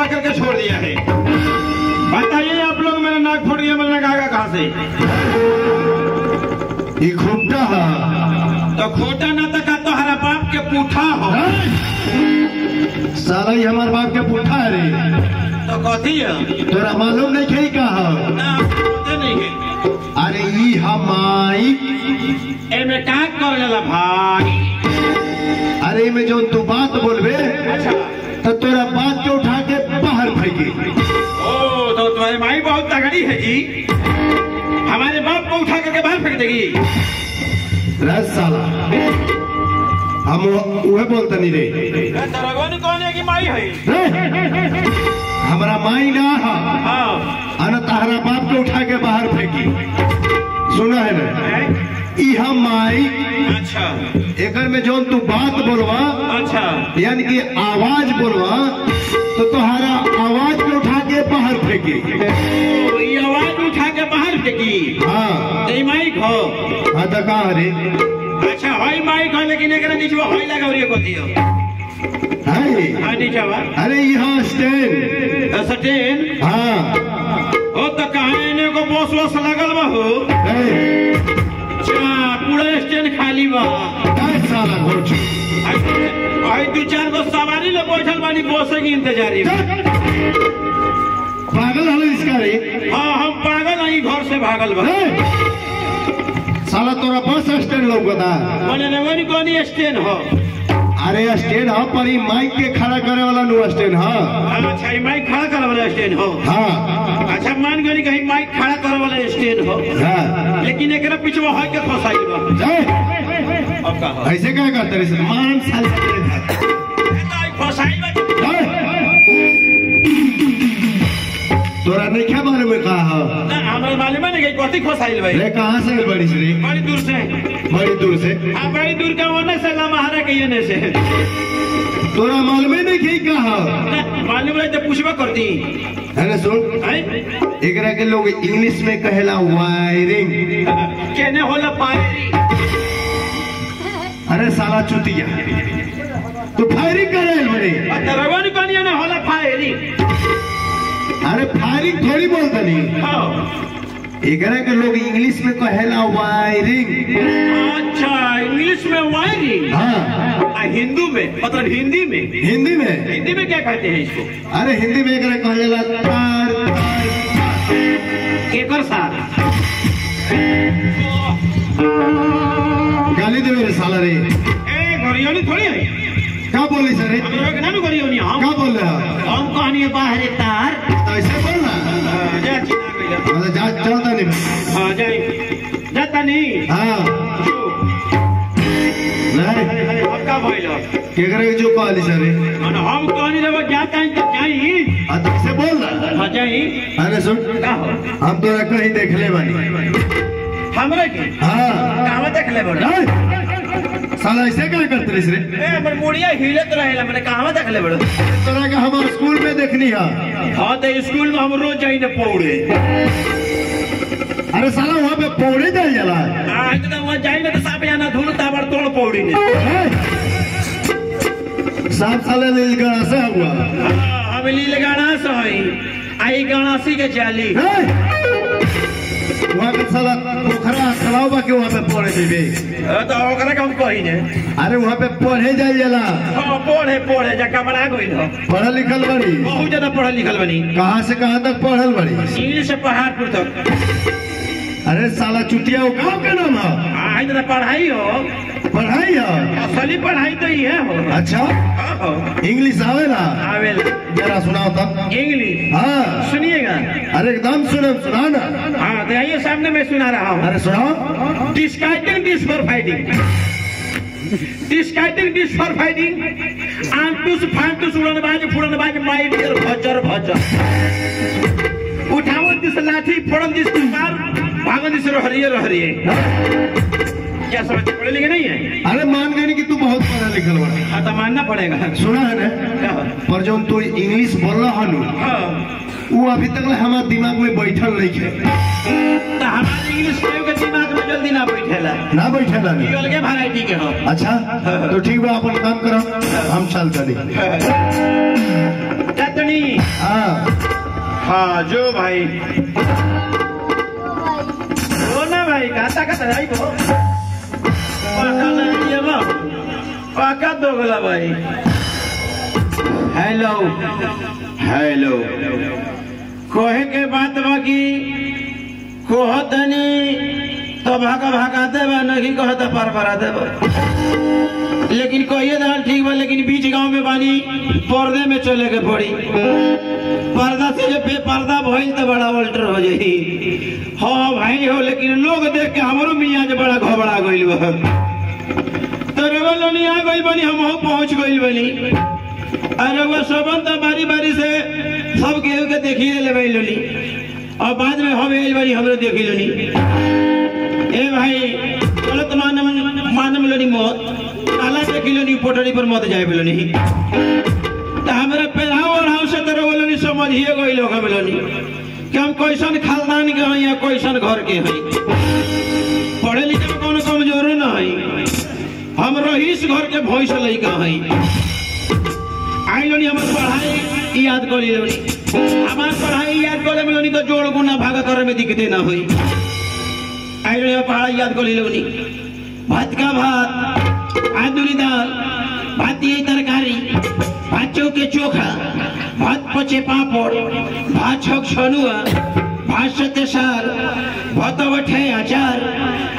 करके छोड़ दिया है। बताइए आप लोग, मेरा नाक फूट गया, मेरा नाक कहाँ से? ये खोटा है तो खोटा ना तक तो हरा बाप के पूठा हो। साला ही हमारे बाप के पूठा है रे। तो कथी है? तोरा मालूम नहीं है का है? ना नहीं है। अरे ई हमाई एमे का कर लेला भाई? अरे में जो तू बात बोलबे अच्छा तो तोरा बात के उठा के बाहर फेंकी। ओ तो तुम्हारी माई बहुत तगड़ी है जी, हमारे बाप को उठा करके बाहर फेंक देगी। रस साला हम वह बोलता नहीं रे। रघुवन कौन है कि माई है? हमारा माई ना है। हाँ अन तारा बाप को उठा के बाहर फेंकी। सुना है ना? इहा माई। अच्छा एकर में जो तू बात बोलवा, अच्छा यानी कि आवाज बोलवा, तो तुम्हारा आवाज को उठा के बाहर फेंकी। ये आवाज उठा के बाहर फेंकी। हाँ तो माइक हो? हाँ तो कहा रे? अच्छा हाई माइक हो, लेकिन एक नीचे हाई लगा रही को दियो। हाँ नीचे वा। अरे यहाँ स्टैंड स्टैंड। हाँ हो तो कहा इन्हें को बॉस वॉस लगल बा हो? पूरा स्टैंड खाली बा। साला घोट आई 2-4 गो सवारी ले बैठल बानी, बॉस की इंतजारी में। पागल है इसका रे? हाँ हम पागल नहीं, घर से भागल बा। साला तोरा बस स्टैंड लौकता? मैंने रघुवन कौन स्टैंड हो? अरे स्टैंड हो पर ई माइक के खड़ा करे वाला नु स्टैंड है। अच्छा ये माइक खड़ा करे वाला स्टैंड हो? हाँ अच्छा मान गई कहीं माइक खड़ा करे वाला स्टैंड हो, हाँ लेकिन एक पीछे हाई के फसाई बा। अब का हो? ऐसे क्या करते रे? मान साल फसाई बा। तोरा नहीं क्या मालूम है कहा है? ना हमारे मालूम है नहीं कथी फसाइल भाई। रे कहाँ से बड़ी से? बड़ी दूर से। बड़ी दूर से? हाँ बड़ी दूर का होने से लमहारा के ये से। तोरा मालूम है नहीं कि कहा? मालूम है तो पूछवा करती है ना? सुन, एकरा के लोग इंग्लिश में कहेला वायरिंग। केने होला फायरिंग? अरे साला चुतिया, तू फायरिंग कर रहे बड़े? रघुवन कौन ने होला फायरिंग? अरे फायरिंग थोड़ी बोलता नहीं। हाँ एकरा के लोग इंग्लिश में कहेला वायरिंग। अच्छा इंग्लिश में वायरिंग। हाँ हिंदू में मतलब हिंदी में? हिंदी में? हिंदी में क्या कहते हैं इसको? अरे हिंदी में एकरा कहेला तार। केकर सार? गाली दे मेरे साला रे। ए गोरियोनी थोड़ी है। क्या बोली सर? हम लोग ना गोरियोनी हम। क्या बोल रहे हो? हम कहानी बाहर तार। ऐसे बोलना? जा चिना गइला। जा चलता नहीं। हाँ जाई जाता नहीं। हाँ नहीं अब का भइलो? केकरा के जो कहली सर? हम कहानी लेवा जाता है तो जाई। ऐसे बोल रहा? हाँ जाई। अरे सुन, का हो? हम तोरा कहीं देख ले बानी। हमरे के? हाँ कहां देख ले बड़ा? साला ऐसे क्या करते रे? ए हमर मुड़िया हिलत रहेला, मैंने कहां देख ले बड़ा? तोरा का हमारे स्कूल में देखनी है। हाँ तो स्कूल में हम रोज जाई ने पौड़े। अरे साला वहाँ पे पौड़े चल जाला। आज तो वहाँ जाई ने तो साफ जाना धूल ताबड़ तोड़ पौड़ी ने। साफ साले लील गणा से हुआ। हम लील गाना से हई आई गणासी के चाली। वहाँ पे साला पोखरा खराब बा के वहाँ पे पढ़े देवे। तो ओकरा के हम कही ने। अरे वहाँ पे पढ़े जाए जाला। हाँ पढ़े जक्का बड़ा गई हो। पढ़ल लिखल बड़ी? बहुत ज्यादा पढ़ल लिखल बनी। कहाँ से कहाँ तक पढ़ल बड़ी? इंग्लिश से पहाड़पुर तक। अरे साला चुतिया वो गाँव के नाम है? आज ना पढ़ाई हो। पढ़ाई है? असली पढ़ाई तो ये हो। अच्छा इंग्लिश आवेला? आवेला। जरा सुनाओ तब। इंग्लिश? हाँ सुनिएगा। अरे एकदम सुना ना। हाँ तो आइए सामने मैं सुना रहा हूँ। अरे सुनाओ। डिस्काइटिंग डिस फॉर फाइटिंग। डिस्काइटिंग डिस फॉर फाइटिंग। आंटूस फांटूस उड़नबाज माई डियर भजर भजर। उठाओ दिस लाठी फोड़न दिस तलवार भागन दिस रहरिए। क्या समझ पढ़े लिखे नहीं है? अरे मान गए कि तू बहुत पढ़ा लिखल बड़ा। हाँ तो मानना पड़ेगा। सुना है ना? पर जो तू इंग्लिश बोल रहा है वो अभी तक हमारे दिमाग में बैठल नहीं है। तो हमारे इंग्लिश के दिमाग में जल्दी ना बैठेला। ना बैठेला नहीं? अलगे वैरायटी के हो। अच्छा तो ठीक बा, अपन काम करो, हम चल चली। बानी। हाँ जो भाई वो ना भाई कहता कहता को पाका नहीं बा पाका दोगला भाई। हेलो हेलो कोहे के बात बाकी कोहतनी तो भागा भागा देवा नहीं कहता पर परा देवा लेकिन कहिए दाल ठीक बा लेकिन बीच गांव में बानी पर्दे में चले के पड़ी पर्दा से जब बेपर्दा भइल तो बड़ा अल्टर हो जाई। हाँ भाई हो लेकिन लोग देख के हमरो मियाँ जो बड़ा घबरा गइल बा तो रवलोनी आ गइल बनी हम पहुंच गइल बनी। अरे वो सबन तो बारी बारी से सब केहू के देखिए ले गइल लोनी और बाद में हम आइल बनी हमरो देखी लोनी। ए भाई गलत मानम लोनी मौत काला देखी लोनी पोटड़ी पर मत जाए बोलोनी तो हमारे पेराव और हम से तरह बोलोनी समझिए गई लोग हम लोनी कि हम कैसन खानदान के हैं या कैसन घर के हैं। पढ़े लिखे में कोनो कमजोर न है हम रहीस घर के भैंस लइका हैं। आई लोनी हमार पढ़ाई याद कर लोनी हमार पढ़ाई याद करे में लोनी तो जोड़ गुना भागा करे में दिक्कते ना हुई। आई लोनी पढ़ाई याद कर लोनी भात का भात आदुरी दाल भाती तरकारी भात चौके चोखा भात पचे पापड़ भात छक छनुआ भात सते सार भात बठे अचार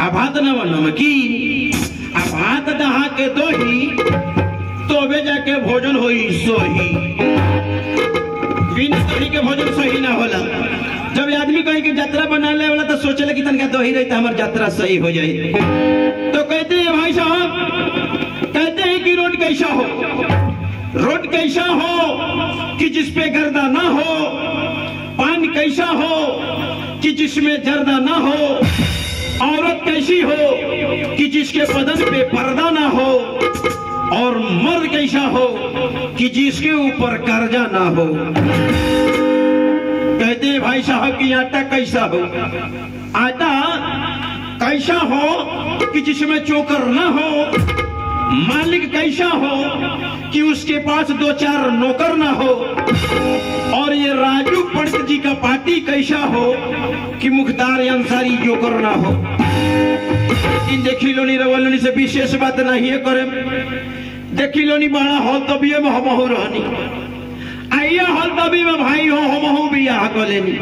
आ भात नमकीन आ भात दहा के दही तोबे जाके भोजन होई सोही। बिना दही के भोजन सही ना होला। जब आदमी कहीं के यात्रा बनाने वाला तो सोचले कि तनका दही रही तो हमारी यात्रा सही हो जाए। तो कहते हैं भाई साहब कहते हैं कि रोड कैसा हो रोड कैसा हो कि जिसपे गर्दा ना हो पान कैसा हो कि जिसमें जर्दा ना हो औरत कैसी हो कि जिसके बदन पे पर्दा ना हो और मर्द कैसा हो कि जिसके ऊपर कर्जा ना हो। कहते हैं भाई साहब कि आटा कैसा हो आटा कैसा हो कि जिसमें चोकर ना हो मालिक कैसा हो कि उसके पास दो चार नौकर ना हो और ये राजू पंडित जी का पार्टी कैसा हो कि मुख्तार अंसारी जोकर ना हो। इन देखी लोनी रवलोनी से विशेष बात नहीं है करे देखी लोनी बड़ा हॉल तभी में हम रहनी आइया हॉल तभी में भाई हो हम बियाह कर लेनी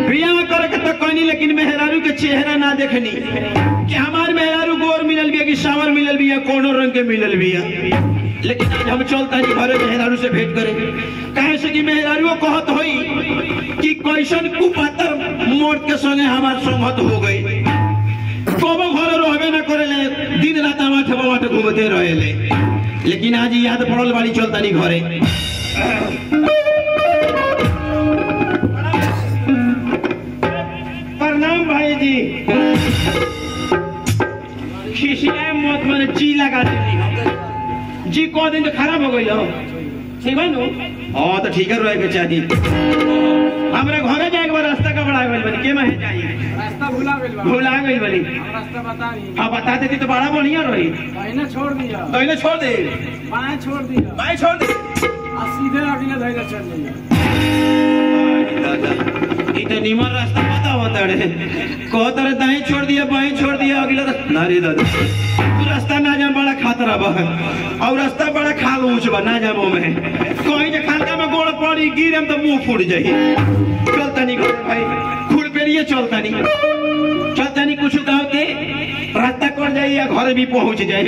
बियाह करके तो कहनी लेकिन मेहरारू के चेहरा ना देखनी कि हमार मेहरारू गोर मिलल बिया कि सावर मिलल बिया कोनो रंग के मिलल बिया। लेकिन आज हम चलता नहीं घरे मेहरारू से भेंट करे कहे से कि मेहरारू कहत होई कि कैसन कुपातर मोड़ के संगे हमार संगत हो गई कोबो घरे रहबे ना करेले दिन रात माथे बाटे घूमते रहेले। लेकिन आज याद पड़ल वाली चलता नहीं घरे। प्रणाम भाई जी खिसियाए मत मैंने जी लगा दी जी को दिन तो खराब हो गई हो ठीक है नो। हाँ तो ठीक है रहे के चाहिए हमरा घरे जाए के रास्ता का बड़ा गइल बनी के माहे चाहिए रास्ता भुला गइल बनी रास्ता बता दी हां बता देती तो बड़ा बढ़िया रही। दाहिने छोड़ दिया दाहिने छोड़ दे बाएं छोड़ दिया बाएं छोड़ दे आ सीधे आगे दाहिने चल जाइए। इतना निमन रास्ता पता होता है को तरह दाएं छोड़ दिया बाएं छोड़ दिया अगला ना रे दादा तू रास्ता ना जा बड़ा खतरा बा और रास्ता बड़ा खाल ऊंच बा ना जाबो में कोई जे खालका में गोड़ पड़ी गिरम तो मुंह फूट जाई। चलता नहीं भाई खुड़ पेरिए चलता नहीं कुछ गाँव के रास्ता कट जाए या घर भी पहुंच जाए।